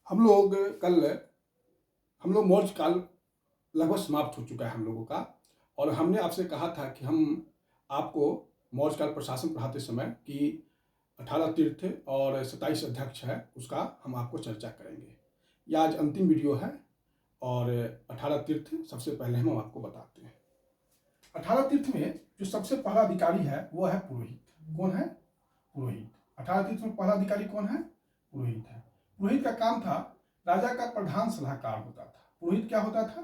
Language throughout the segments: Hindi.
हम लोग कल हम लोग मौर्य काल लगभग समाप्त हो चुका है हम लोगों का। और हमने आपसे कहा था कि हम आपको मौर्य काल प्रशासन पढ़ाते समय कि 18 तीर्थ और 27 अध्यक्ष है उसका हम आपको चर्चा करेंगे। यह आज अंतिम वीडियो है और 18 तीर्थ सबसे पहले हम आपको बताते हैं। 18 तीर्थ में जो सबसे पहला अधिकारी है वो है पुरोहित। कौन है? पुरोहित। 18 तीर्थ में पहला अधिकारी कौन है? पुरोहित है। पुरोहित का काम था, राजा का प्रधान सलाहकार होता था। पुरोहित क्या होता था?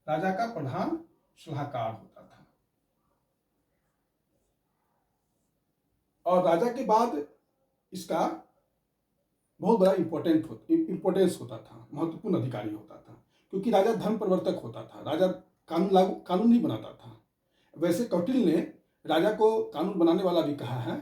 राजा का प्रधान सलाहकार होता था। और राजा के बाद इसका बहुत बड़ा इंपॉर्टेंस होता था, महत्वपूर्ण अधिकारी होता था, क्योंकि राजा धर्म प्रवर्तक होता था। राजा कानून नहीं बनाता था। वैसे कौटिल्य ने राजा को कानून बनाने वाला भी कहा है।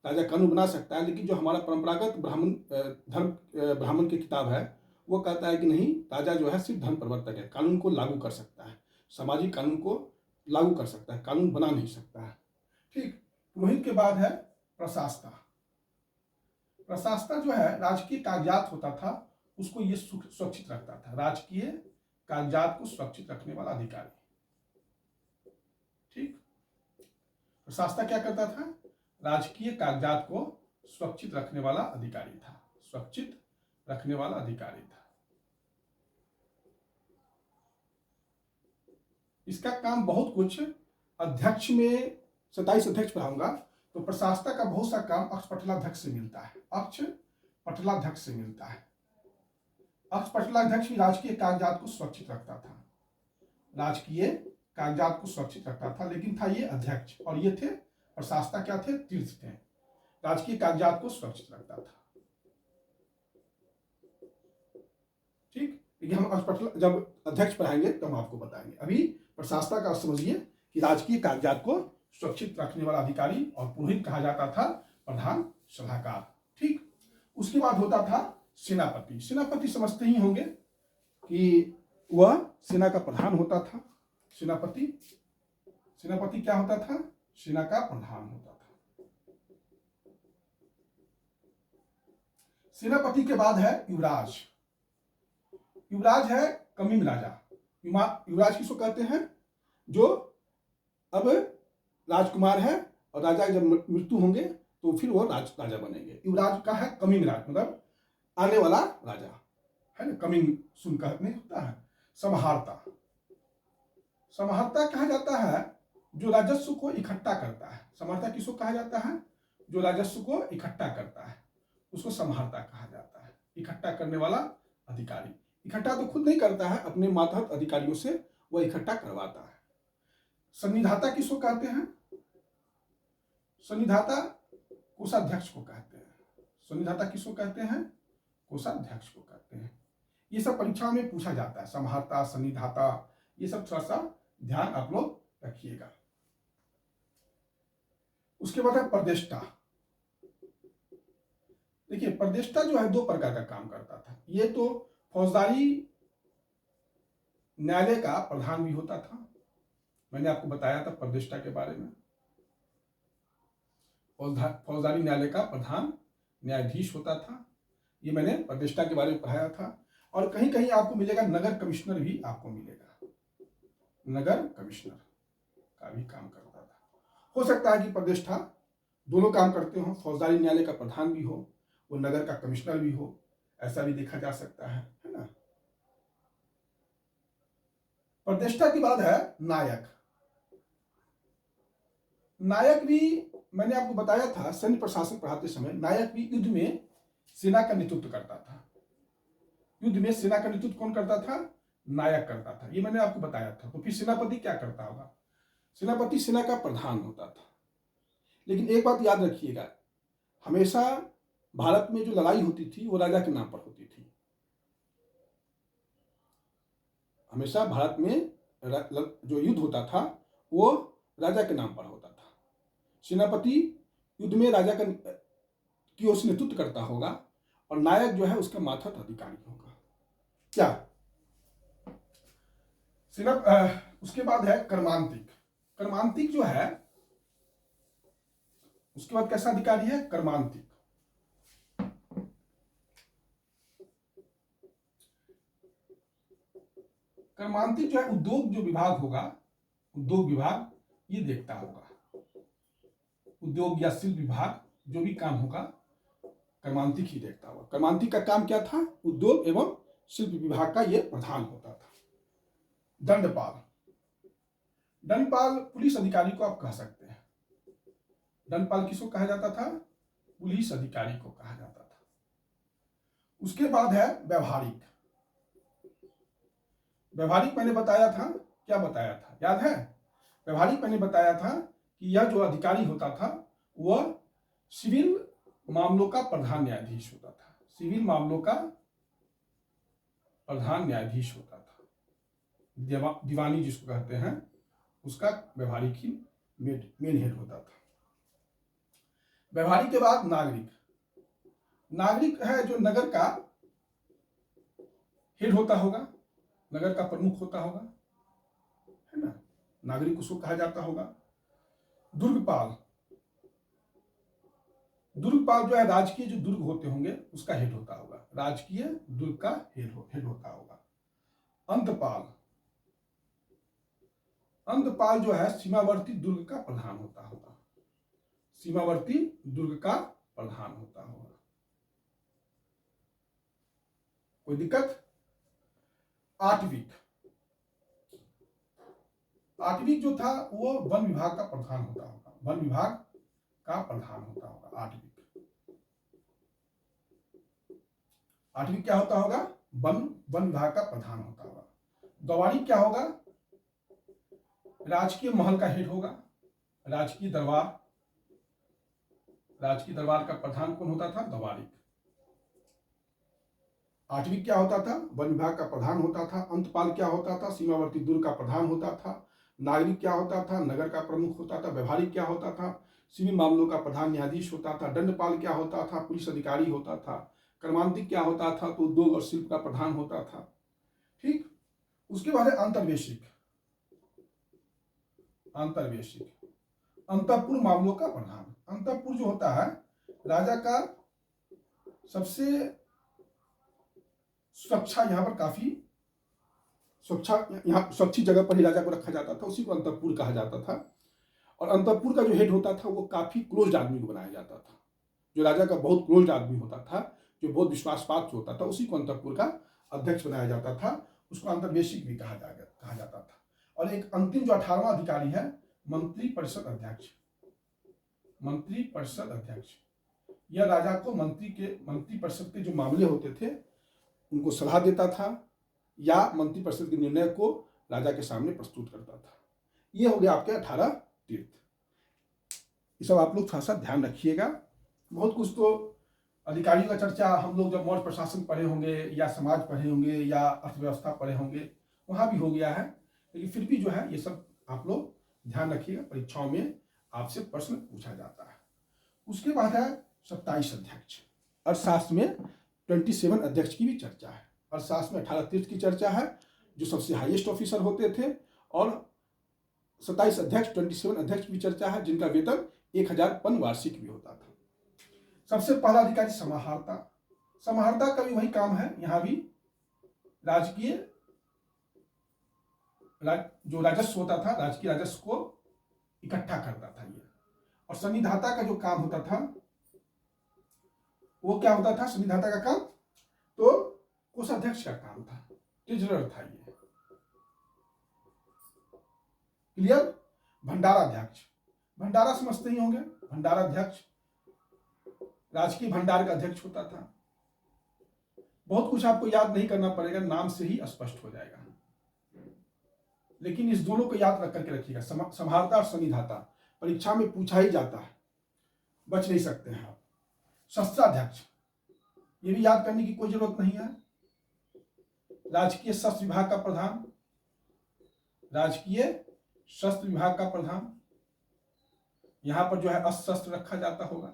राजा कानून बना सकता है, लेकिन जो हमारा परंपरागत ब्राह्मण की किताब है वो कहता है कि नहीं, राजा जो है सिर्फ धर्म प्रवर्तक है, कानून को लागू कर सकता है, सामाजिक कानून को लागू कर सकता है, कानून बना नहीं सकता है। ठीक। पुरोहित के बाद है प्रशासता। प्रशासता जो है राजकीय कागजात होता था, उसको ये सुरक्षित रखता था। राजकीय कागजात को सुरक्षित रखने वाला अधिकारी। ठीक। प्रशासता क्या करता था? राजकीय कागजात को सुरक्षित रखने वाला अधिकारी था। सुरक्षित रखने वाला अधिकारी था। इसका काम बहुत कुछ, अध्यक्ष में 27 अध्यक्ष पढ़ाऊंगा तो प्रशासता का बहुत सा काम अक्ष पटलाध्यक्ष से मिलता है। अक्ष पटलाध्यक्ष से मिलता है। अक्ष पटलाध्यक्ष भी राजकीय कागजात को सुरक्षित रखता था। राजकीय कागजात को सुरक्षित रखता था, लेकिन था ये अध्यक्ष, और ये थे प्रशासता क्या थे? तीर्थ थे। राजकीय कागजात को सुरक्षित रखता था। ठीक। ये हम जब अध्यक्ष पढ़ाएंगे तो हम आपको बताएंगे। अभी प्रशासता का समझिए कि राजकीय कागजात को सुरक्षित रखने वाला अधिकारी, और पुरोहित कहा जाता था प्रधान सलाहकार। ठीक। उसके बाद होता था सेनापति। सेनापति समझते ही होंगे कि वह सेना का प्रधान होता था। सेनापति क्या होता था? सेना का प्रधान होता था। सेनापति के बाद है युवराज। युवराज है कमीम राजा। युवराज किसको कहते हैं? जो अब राजकुमार है और राजा जब मृत्यु होंगे तो फिर वो राजा बनेंगे। युवराज का है कमीम राज, मतलब आने वाला राजा है ना। कमीम सुनकर नहीं होता है। समाहर्ता। समाहर्ता कहा जाता है जो राजस्व को इकट्ठा करता है। समाहर्ता किसको कहा जाता है? जो राजस्व को इकट्ठा करता है, उसको समाहर्ता कहा जाता है। इकट्ठा करने वाला अधिकारी। इकट्ठा तो खुद नहीं करता है, अपने मातहत अधिकारियों से वह इकट्ठा करवाता है। संनिधाता किसको कहते हैं? संनिधाता कोषाध्यक्ष को कहते हैं। संनिधाता किसको कहते हैं? कोषाध्यक्ष को कहते हैं। ये सब परीक्षा में पूछा जाता है। समाहर्ता, संनिधाता, ये सब थोड़ा सा ध्यान आप लोग रखिएगा। उसके बाद है प्रदेष्टा। देखिए, प्रदेष्टा जो है दो प्रकार का काम करता था। ये तो फौजदारी न्यायालय का प्रधान भी होता था। मैंने आपको बताया था प्रदेष्टा के बारे में। फौजदारी न्यायालय का प्रधान न्यायाधीश होता था। ये मैंने प्रदेष्टा के बारे में पढ़ाया था। और कहीं कहीं आपको मिलेगा नगर कमिश्नर भी आपको मिलेगा। नगर कमिश्नर का भी काम करता था। हो सकता है कि प्रदेष्टा दोनों काम करते हो, फौजदारी न्यायालय का प्रधान भी हो, वो नगर का कमिश्नर भी हो, ऐसा भी देखा जा सकता है ना। प्रतिष्ठा के बाद है नायक। नायक भी मैंने आपको बताया था सैन्य प्रशासन पढ़ाते समय, नायक भी युद्ध में सेना का नेतृत्व करता था। युद्ध में सेना का नेतृत्व कौन करता था? नायक करता था। ये मैंने आपको बताया था। तो फिर सेनापति क्या करता होगा? सेनापति सेना का प्रधान होता था। लेकिन एक बात याद रखिएगा, हमेशा भारत में जो लड़ाई होती थी वो राजा के नाम पर होती थी। हमेशा भारत में जो युद्ध होता था वो राजा के नाम पर होता था। सेनापति युद्ध में राजा का की ओर से नेतृत्व करता होगा और नायक जो है उसका मातहत अधिकारी होगा। क्या उसके बाद है कर्मांतिक। कर्मांतिक जो है उसके बाद कैसा अधिकारी है? कर्मांतिक। कर्मांतिक जो है उद्योग जो विभाग होगा, उद्योग विभाग ये देखता होगा। उद्योग या शिल्प विभाग जो भी काम होगा कर्मांतिक ही देखता होगा। कर्मांतिक का काम क्या था? उद्योग एवं शिल्प विभाग का ये प्रधान होता था। दंडपाल, दंडपाल पुलिस अधिकारी को आप कह सकते हैं। दंडपाल किसको कहा जाता था? पुलिस अधिकारी को कहा जाता था। उसके बाद है व्यवहारिक। व्यवहारिक मैंने बताया था, क्या बताया था याद है? व्यवहारिक मैंने बताया था कि यह जो अधिकारी होता था वह सिविल मामलों का प्रधान न्यायाधीश होता था। सिविल मामलों का प्रधान न्यायाधीश होता था। दीवानी जिसको कहते हैं उसका व्यवहारिक ही मेन हेड होता था। व्यवहारिक के बाद नागरिक। नागरिक है जो नगर का हेड होता होगा, नगर का प्रमुख होता होगा, है ना? नागरिक उसको कहा जाता होगा। दुर्गपाल, दुर्गपाल जो है राजकीय जो दुर्ग होते होंगे उसका हेड होता होगा। राजकीय दुर्ग का हेड होता होगा। अंतपाल, अंतपाल जो है सीमावर्ती दुर्ग का प्रधान होता होगा। सीमावर्ती दुर्ग का प्रधान होता होगा। कोई दिक्कत? आठवीक, आठवीक जो था वो वन विभाग का प्रधान होता होगा। वन विभाग का प्रधान होता होगा आठवीक। आठवीक क्या होता होगा? वन विभाग का प्रधान होता होगा। दवारी क्या होगा? राजकीय महल का हेड होगा। राजकीय दरबार, राजकीय दरबार का प्रधान कौन होता था? दवारिक। आठवीं क्या होता था? वन विभाग का प्रधान होता था। अंतपाल क्या होता था? सीमावर्ती दुर्ग का प्रधान होता था। नागरिक क्या होता था? नगर का प्रमुख होता था। व्यवहारिक क्या होता था? सिविल मामलों का प्रधान न्यायाधीश होता था। दंडपाल क्या होता था? पुलिस अधिकारी होता था। कर्मांतिक क्या होता था? तो उद्योग और शिल्प का प्रधान होता था। ठीक। उसके बाद है अंतर्वेशिक। अंतर्वेशिक अंतःपुर मामलों का प्रधान। अंतःपुर जो होता है राजा का सबसे सुरक्षा, यहाँ पर काफी सुरक्षा, यहाँ सुरक्षित जगह पर ही राजा को रखा जाता था, उसी को अंतःपुर कहा जाता था। और अंतःपुर का जो हेड होता था वो काफी क्लोज आदमी को बनाया जाता था। जो राजा का बहुत क्लोज आदमी होता था, जो बहुत विश्वासपात्र होता था, उसी को अंतःपुर का अध्यक्ष बनाया जाता था। उसको अंतर्वेशिक भी कहा जाता था। और एक अंतिम जो 18वां अधिकारी है मंत्री परिषद अध्यक्ष। मंत्री परिषद अध्यक्ष यह राजा को मंत्री परिषद के जो मामले होते थे उनको सलाह देता था या मंत्री परिषद के निर्णय को राजा के सामने प्रस्तुत करता था। ये हो गया आपके 18 तीर्थ। ये सब आप लोग थोड़ा सा ध्यान रखिएगा। बहुत कुछ तो अधिकारियों का चर्चा हम लोग जब मौर्य प्रशासन पढ़े होंगे या समाज पढ़े होंगे या अर्थव्यवस्था पढ़े होंगे वहां भी हो गया है, लेकिन फिर भी जो है ये सब आप लोग ध्यान रखिएगा, परीक्षाओं में आपसे प्रश्न पूछा जाता है। उसके बाद है 27 अध्यक्ष। अर्थशास्त्र में 27 अध्यक्ष की भी चर्चा है। अर्थशास्त्र में 18 तीर्थ की चर्चा है जो सबसे हाईएस्ट ऑफिसर होते थे, और 27 अध्यक्ष 27 अध्यक्ष की चर्चा है जिनका वेतन 1000 पन वार्षिक भी होता था। सबसे पहला अधिकारी समाहर्ता। समाहर्ता का भी वही काम है, यहां भी राजकीय जो राजस्व होता था, राजकीय राजस्व को इकट्ठा करता था ये। और संविधाता का जो काम होता था वो क्या होता था? संविधाता का काम तो कोषाध्यक्ष का काम था, ट्रेजरर था ये। क्लियर? भंडाराध्यक्ष, भंडारा समझते ही होंगे। भंडाराध्यक्ष राजकीय भंडार का अध्यक्ष होता था। बहुत कुछ आपको याद नहीं करना पड़ेगा, नाम से ही स्पष्ट हो जाएगा, लेकिन इस दोनों को याद रख करके रखिएगा। संभारता और संविधाता परीक्षा में पूछा ही जाता है, बच नहीं सकते हैं आप। शस्त्राध्यक्ष ये भी याद करने की कोई जरूरत नहीं है। राजकीय शस्त्र विभाग का प्रधान, राजकीय शस्त्र विभाग का प्रधान। यहां पर जो है अस्त्र शस्त्र रखा जाता होगा,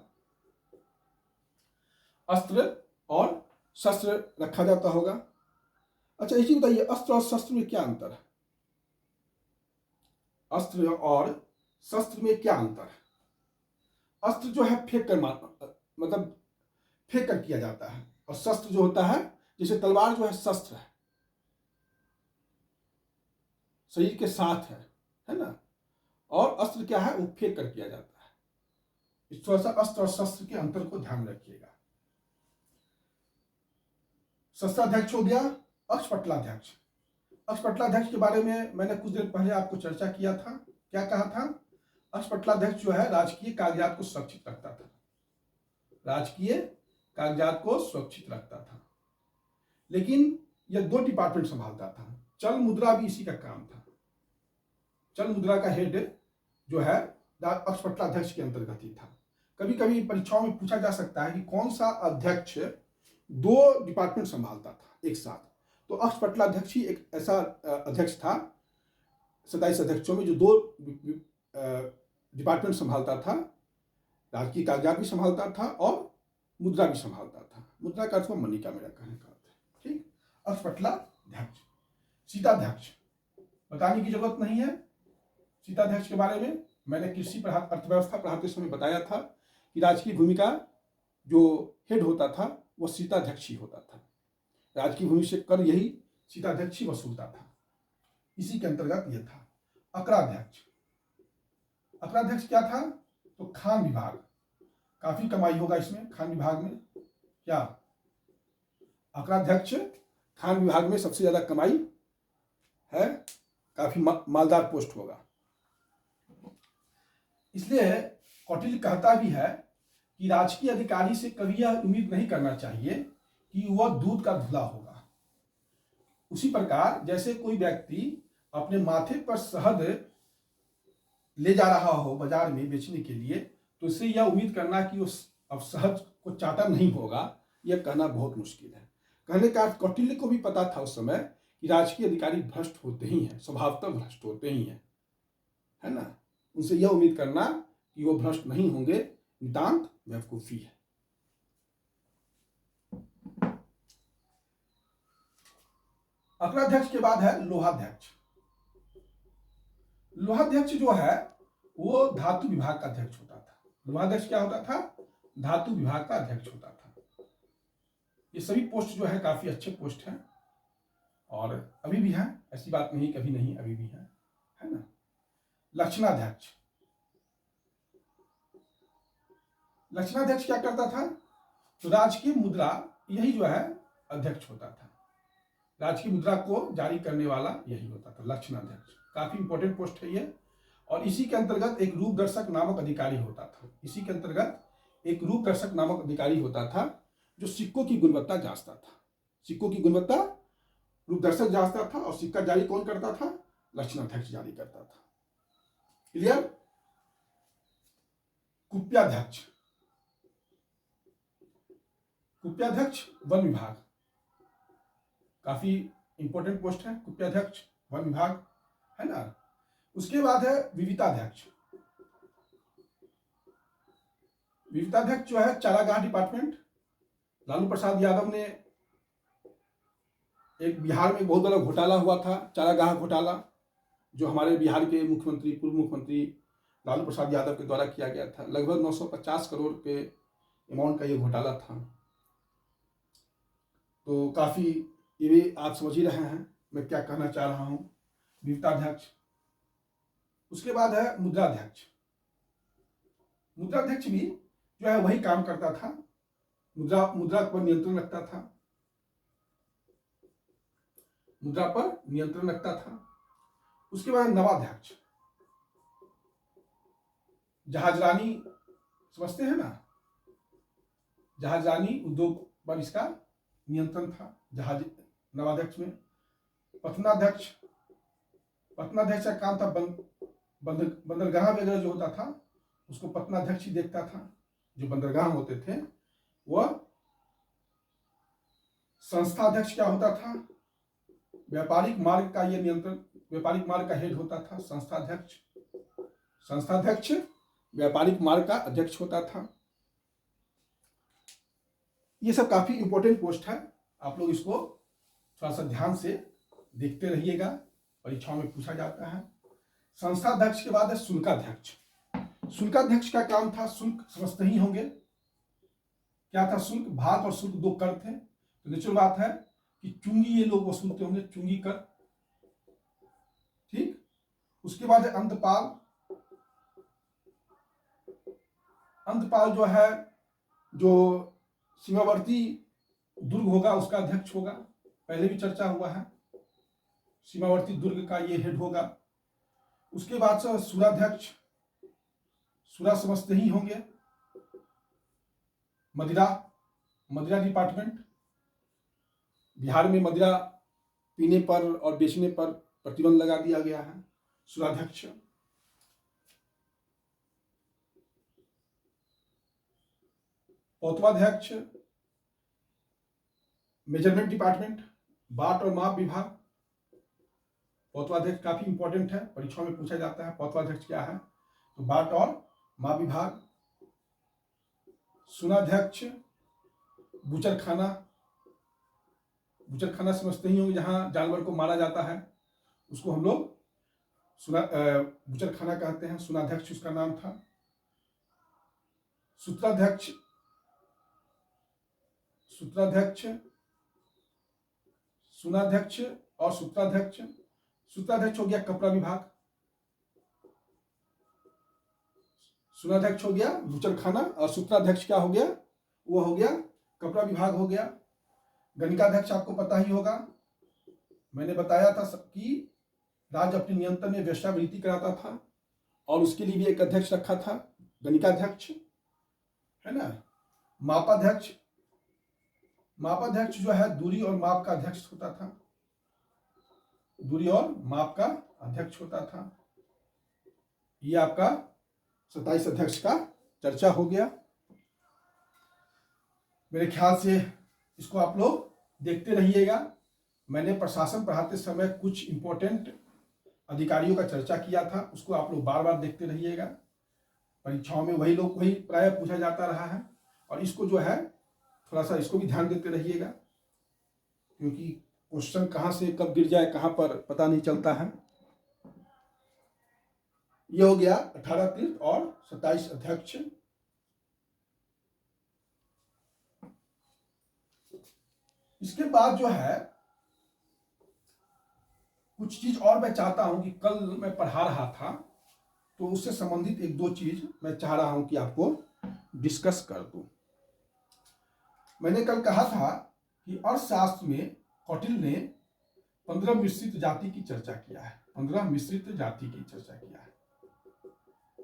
अस्त्र और शस्त्र रखा जाता होगा। अच्छा एक चीज बताइए, अस्त्र और शस्त्र में क्या अंतर है? अस्त्र और शस्त्र में क्या अंतर है? अस्त्र जो है फेंक कर मतलब फेंक कर किया जाता है, और शस्त्र जो होता है जैसे तलवार जो है शस्त्र है, शरीर के साथ है ना। और अस्त्र क्या है, वो फेंक कर किया जाता है। इस थोड़ा सा अस्त्र और शस्त्र के अंतर को ध्यान रखिएगा। शस्त्राध्यक्ष हो गया। अक्षपटलाध्यक्ष। अक्षपटलाध्यक्ष के बारे में मैंने कुछ देर पहले आपको चर्चा किया था। क्या कहा था? अक्षपटलाध्यक्ष जो है राजकीय कागजात को सुरक्षित रखता था। राजकीय कागजात को सुरक्षित रखता था, लेकिन यह 2 डिपार्टमेंट संभालता था। चल मुद्रा भी इसी का काम था। चल मुद्रा का हेड जो है अक्षपटलाध्यक्ष के अंतर्गत ही था। कभी कभी परीक्षाओं में पूछा जा सकता है कि कौन सा अध्यक्ष 2 डिपार्टमेंट संभालता था एक साथ। तो अक्षपटलाध्यक्ष ही एक ऐसा अध्यक्ष था 27 अध्यक्षों में जो 2 डिपार्टमेंट संभालता था। राजकीय कागजात भी संभालता था और मुद्रा भी संभालता था। मुद्रा का अर्थ मनी का मेरा कहने का अर्थ है। ठीक। अक्षपटलाध्यक्ष। शीताध्यक्ष बताने की जरूरत नहीं है। शीताध्यक्ष के बारे में मैंने कृषि अर्थव्यवस्था पढ़ाते समय बताया था कि राजकीय भूमि का जो हेड होता था वह शीताध्यक्ष ही होता था। राजकीय भूमि से कर यही शीताध्यक्ष ही वसूलता था। इसी के अंतर्गत यह था। अकराध्यक्ष। अकराध्यक्ष क्या था? तो खान विभाग। काफी कमाई होगा इसमें खान विभाग में। क्या अकराध्यक्ष खान विभाग में सबसे ज्यादा कमाई है, काफी मालदार पोस्ट होगा। इसलिए कौटिल्य कहता भी है कि राजकीय अधिकारी से कभी यह उम्मीद नहीं करना चाहिए कि वह दूध का धुला होगा। उसी प्रकार जैसे कोई व्यक्ति अपने माथे पर शहद ले जा रहा हो बाजार में बेचने के लिए, तो इससे यह उम्मीद करना कि उस अब शहद को चाटा नहीं होगा, यह कहना बहुत मुश्किल है। कहने का अर्थ कौटिल्य को भी पता था उस समय कि राजकीय अधिकारी भ्रष्ट होते ही हैं, स्वभावतः भ्रष्ट होते ही हैं, है ना। उनसे यह उम्मीद करना कि वो भ्रष्ट नहीं होंगे नितांत बेवकूफी है। अकराध्यक्ष के बाद है लोहाध्यक्ष। लोहाध्यक्ष जो है वो धातु विभाग का अध्यक्ष होता था। लोहाध्यक्ष क्या होता था? धातु विभाग का अध्यक्ष होता था। ये सभी पोस्ट जो है काफी अच्छे पोस्ट हैं और अभी भी हैं, ऐसी बात नहीं कभी नहीं, अभी भी है ना। लक्षणाध्यक्ष। लक्षणाध्यक्ष क्या करता था? तो राजकीय मुद्रा यही जो है अध्यक्ष होता था। राजकीय मुद्रा को जारी करने वाला यही होता था लक्षणाध्यक्ष। काफी इंपॉर्टेंट पोस्ट है ये। और इसी के अंतर्गत एक रूपदर्शक नामक अधिकारी होता था। इसी के अंतर्गत एक रूपदर्शक नामक अधिकारी होता था जो सिक्कों की गुणवत्ता जांचता था। सिक्कों की गुणवत्ता रूपदर्शक जांचता था और सिक्का जारी कौन करता था? लक्षणाध्यक्ष जारी करता था। क्लियर? कुप्याध्यक्ष। कुप्याध्यक्ष वन विभाग, काफी इंपॉर्टेंट पोस्ट है कुप्याध्यक्ष वन विभाग, है ना। उसके बाद है विविताध्यक्ष। विविताध्यक्ष जो है चारागाह डिपार्टमेंट। लालू प्रसाद यादव ने एक बिहार में बहुत बड़ा घोटाला हुआ था, चारागाह घोटाला, जो हमारे बिहार के मुख्यमंत्री पूर्व मुख्यमंत्री लालू प्रसाद यादव के द्वारा किया गया था। लगभग 950 करोड़ के अमाउंट का ये घोटाला था। तो काफी ये भी आप समझ ही रहे हैं मैं क्या कहना चाह रहा हूं। विविताध्यक्ष। उसके बाद है मुद्राध्यक्ष। मुद्राध्यक्ष भी जो है वही काम करता था, मुद्रा पर नियंत्रण रखता था। मुद्रा पर नियंत्रण रखता था। उसके बाद नवाध्यक्ष। जहाजरानी समझते हैं ना, जहाजरानी उद्योग पर इसका नियंत्रण था जहाज नवाध्यक्ष में। पत्तनाध्यक्ष। पत्तनाध्यक्ष का काम था बंदरगाह वगैरह जो होता था उसको पत्तनाध्यक्ष ही देखता था। जो बंदरगाह होते थे वह। संस्थाध्यक्ष क्या होता था? व्यापारिक मार्ग का यह नियंत्रण, व्यापारिक मार्ग का हेड होता था संस्थाध्यक्ष। संस्थाध्यक्ष व्यापारिक मार्ग का अध्यक्ष होता था। ये सब काफी इंपॉर्टेंट पोस्ट है, आप लोग इसको थोड़ा सा ध्यान से देखते रहिएगा, परीक्षाओं में पूछा जाता है। संस्थाध्यक्ष के बाद है शुल्काध्यक्ष। शुल्काध्यक्ष का काम था, शुल्क समझते ही होंगे क्या था। शुल्क, भाग और शुल्क 2 कर थे। तो नेचुरल बात है कि चुंगी ये लोग वसूलते होंगे, चुंगी कर। ठीक। उसके बाद है अंतपाल। अंतपाल जो है, जो सीमावर्ती दुर्ग होगा उसका अध्यक्ष होगा, पहले भी चर्चा हुआ है। सीमावर्ती दुर्ग का ये हेड होगा। उसके बाद से सुराध्यक्ष, सुरा समझते ही होंगे, मदिरा, मदिरा डिपार्टमेंट। बिहार में मदिरा पीने पर और बेचने पर प्रतिबंध लगा दिया गया है। सुराध्यक्ष। पौतवाध्यक्ष, मेजरमेंट डिपार्टमेंट, बाट और माप विभाग। पौतवाध्यक्ष काफी इंपॉर्टेंट है, परीक्षाओं में पूछा जाता है पौतवाध्यक्ष क्या है, तो बाट और माप विभाग। सुनाध्यक्ष, बुचरखाना। बुचरखाना समझते ही होंगे, जहां जानवर को मारा जाता है उसको हम लोग बुचरखाना कहते हैं। सुनाध्यक्ष उसका नाम था। सूत्राध्यक्ष, सूत्राध्यक्ष, सुनाध्यक्ष और सूत्राध्यक्ष। सूत्राध्यक्ष हो गया कपड़ा विभाग, सुनाध्यक्ष हो गया बुचरखाना, और सूत्राध्यक्ष क्या हो गया, वो हो गया कपड़ा विभाग हो गया। गणिकाध्यक्ष आपको पता ही होगा, मैंने बताया था कि राज्य अपने नियंत्रण में वेश्यावृत्ति कराता था और उसके लिए भी एक अध्यक्ष रखा था, गणिकाध्यक्ष, है ना। मापाध्यक्ष, मापाध्यक्ष जो है दूरी और माप का अध्यक्ष होता था, दूरी और माप का अध्यक्ष होता था। ये आपका 27 अध्यक्ष का चर्चा हो गया। मेरे ख्याल से इसको आप लोग देखते रहिएगा। मैंने प्रशासन पढ़ाते समय कुछ इंपॉर्टेंट अधिकारियों का चर्चा किया था, उसको आप लोग बार बार देखते रहिएगा। परीक्षाओं में वही प्राय पूछा जाता रहा है, और इसको जो है थोड़ा सा इसको भी ध्यान देते रहिएगा, क्योंकि क्वेश्चन कहाँ से कब गिर जाए कहाँ पर पता नहीं चलता है। ये हो गया 18 तीर्थ और 27 अध्यक्ष। इसके बाद जो है कुछ चीज और मैं चाहता हूं कि कल मैं पढ़ा रहा था तो उससे संबंधित एक दो चीज मैं चाह रहा हूं कि आपको डिस्कस कर दूं। मैंने कल कहा था कि अर्थशास्त्र में कौटिल्य ने 15 मिश्रित जाति की चर्चा किया है, 15 मिश्रित जाति की चर्चा किया है।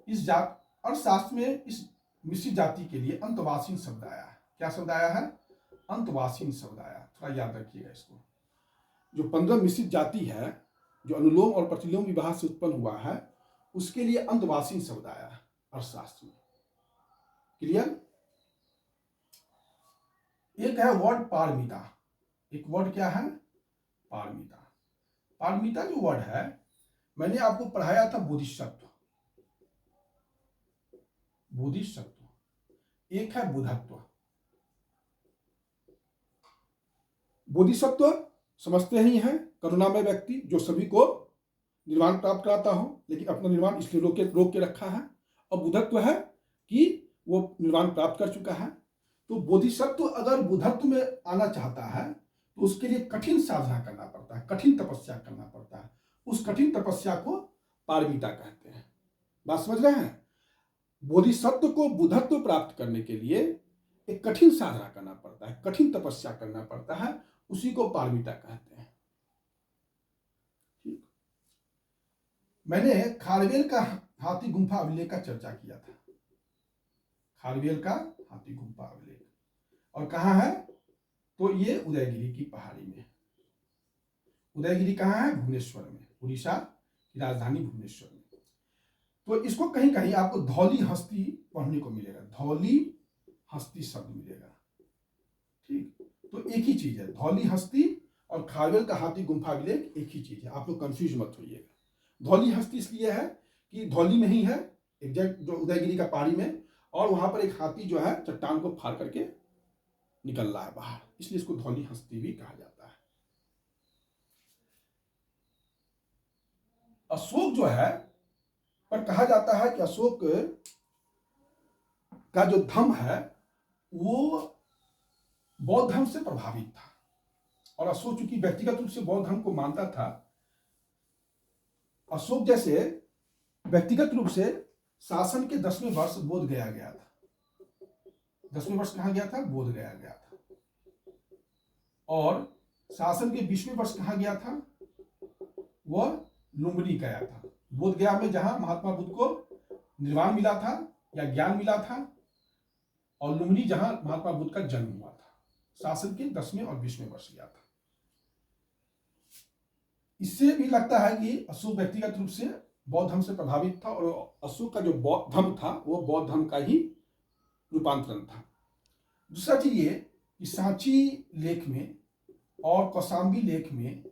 इस अर्थशास्त्र में इस मिश्रित जाति के लिए अंतवासीन शब्द आया है। क्या शब्द आया है? अंतवासीन शब्द आया। थोड़ा याद रखिएगा इसको। जो 15 मिश्रित जाति है, जो अनुलोम और प्रतिलोम विवाह से उत्पन्न हुआ है, उसके लिए अंतवासीन शब्द आया है अर्थशास्त्र में। क्लियर? एक है वर्ड पारमिता। एक वर्ड क्या है? पारमिता। पारमिता जो वर्ड है, मैंने आपको पढ़ाया था बोधिसत्व। बोधिसत्व। एक है बुधत्व। बोधिसत्व समझते ही हैं, करुणामय व्यक्ति जो सभी को निर्वाण प्राप्त कराता हो, लेकिन अपना निर्वाण इसलिए रोक के रखा है। और बुधत्व है कि वो निर्वाण प्राप्त कर चुका है। तो बोधिसत्व अगर बुधत्व में आना चाहता है तो उसके लिए कठिन साधना करना पड़ता है, कठिन तपस्या करना पड़ता है। उस कठिन तपस्या को पारमिता कहते हैं। बात समझ रहे हैं? बोधिसत्व को बुधत्व प्राप्त करने के लिए एक कठिन साधना करना पड़ता है, कठिन तपस्या करना पड़ता है, उसी को पारमिता कहते हैं। ठीक। मैंने खारवेल का हाथी गुंफा अभिलेख का चर्चा किया था। खारवेल का हाथी गुंफा अभिलेख, और कहाँ है? तो ये उदयगिरी की पहाड़ी में। उदयगिरी कहाँ है? भुवनेश्वर में, उड़ीसा की राजधानी भुवनेश्वर में। तो इसको कहीं कहीं आपको धौली हस्ती पढ़ने को मिलेगा, धौली हस्ती शब्द मिलेगा। ठीक। तो एक ही चीज है, धौली हस्ती और खारवेल का हाथी गुंफा अभिलेख एक ही चीज है, आप लोग कंफ्यूज मत होइएगा। धौली हस्ती इसलिए है कि धौली में ही है, एग्जैक्ट जो उदयगिरी का पहाड़ी में, और वहां पर एक हाथी जो है चट्टान को फाड़ करके निकल रहा है बाहर, इसलिए इसको धौली हस्ती भी कहा जाता है। अशोक जो है, पर कहा जाता है कि अशोक का जो धर्म है वो बौद्ध धर्म से प्रभावित था, और अशोक चूंकि व्यक्तिगत रूप से बौद्ध धर्म को मानता था, अशोक जैसे व्यक्तिगत रूप से शासन के 10वें वर्ष बोध गया गया था। 10वें वर्ष कहाँ गया था? बोध गया गया था। और शासन के 20वें वर्ष कहाँ गया था? वह लुम्बिनी गया था। बोध गया में जहां महात्मा बुद्ध को निर्वाण मिला था या ज्ञान मिला था, और लुम्बिनी जहां महात्मा बुद्ध का जन्म हुआ था। शासन के 10वें और 20वें वर्ष गया था। इससे भी लगता है कि अशोक व्यक्तिगत रूप से बौद्ध धर्म से प्रभावित था, और अशोक का जो बौद्ध धर्म था वो बौद्ध धर्म का ही रूपांतरण था। दूसरा चीज ये कि सांची लेख में और कौशाम्बी लेख में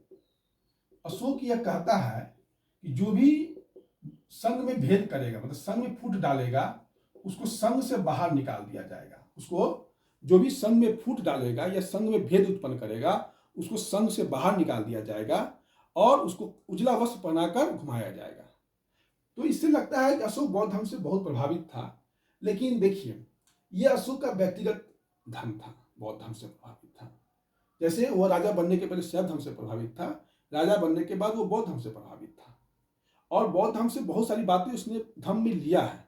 अशोक यह कहता है कि जो भी संघ में भेद करेगा, मतलब संघ में फूट डालेगा, उसको संघ से बाहर निकाल दिया जाएगा। उसको जो भी संघ में फूट डालेगा या संघ में भेद उत्पन्न करेगा, उसको संघ से बाहर निकाल दिया जाएगा और उसको उजला वस्त्र पहनाकर घुमाया जाएगा। तो इससे लगता है कि अशोक बौद्ध धर्म से बहुत प्रभावित था। लेकिन देखिए, यह अशोक का व्यक्तिगत धर्म था, बौद्ध धर्म से प्रभावित था। जैसे वह राजा बनने के पहले शैव धर्म से प्रभावित था, राजा बनने के बाद वो बौद्ध धर्म से प्रभावित था, और बौद्ध धर्म से बहुत सारी बातें उसने धर्म में लिया है।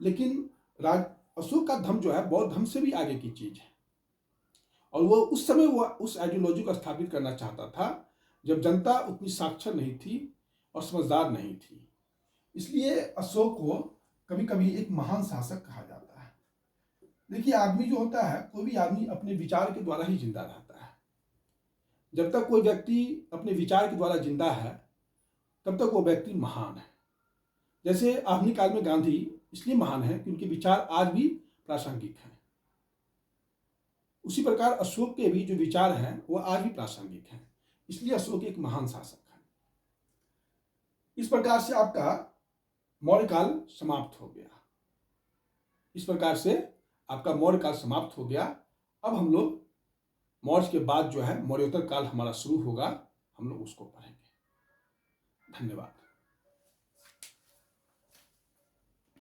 लेकिन अशोक का धर्म जो है बौद्ध धर्म से भी आगे की चीज है, और वो उस समय वो उस आइडियोलॉजी को स्थापित करना चाहता था जब जनता उतनी साक्षर नहीं थी और समझदार नहीं थी। इसलिए अशोक को कभी कभी एक महान शासक कहा जाता है। देखिए, आदमी जो होता है, कोई भी आदमी अपने विचार के द्वारा ही जिंदा रहता है। जब तक कोई व्यक्ति अपने विचार के द्वारा जिंदा है, तब तक वो व्यक्ति महान है। जैसे आधुनिक काल में गांधी इसलिए महान है कि उनके विचार आज भी प्रासंगिक हैं। उसी प्रकार अशोक के भी जो विचार हैं वो आज भी प्रासंगिक हैं, इसलिए अशोक एक महान शासक है। इस प्रकार से आपका मौर्य काल समाप्त हो गया। इस प्रकार से आपका मौर्य काल समाप्त हो गया। अब हम लोग मौर्य के बाद जो है मौर्योत्तर काल हमारा शुरू होगा, हम लोग उसको पढ़ेंगे। धन्यवाद।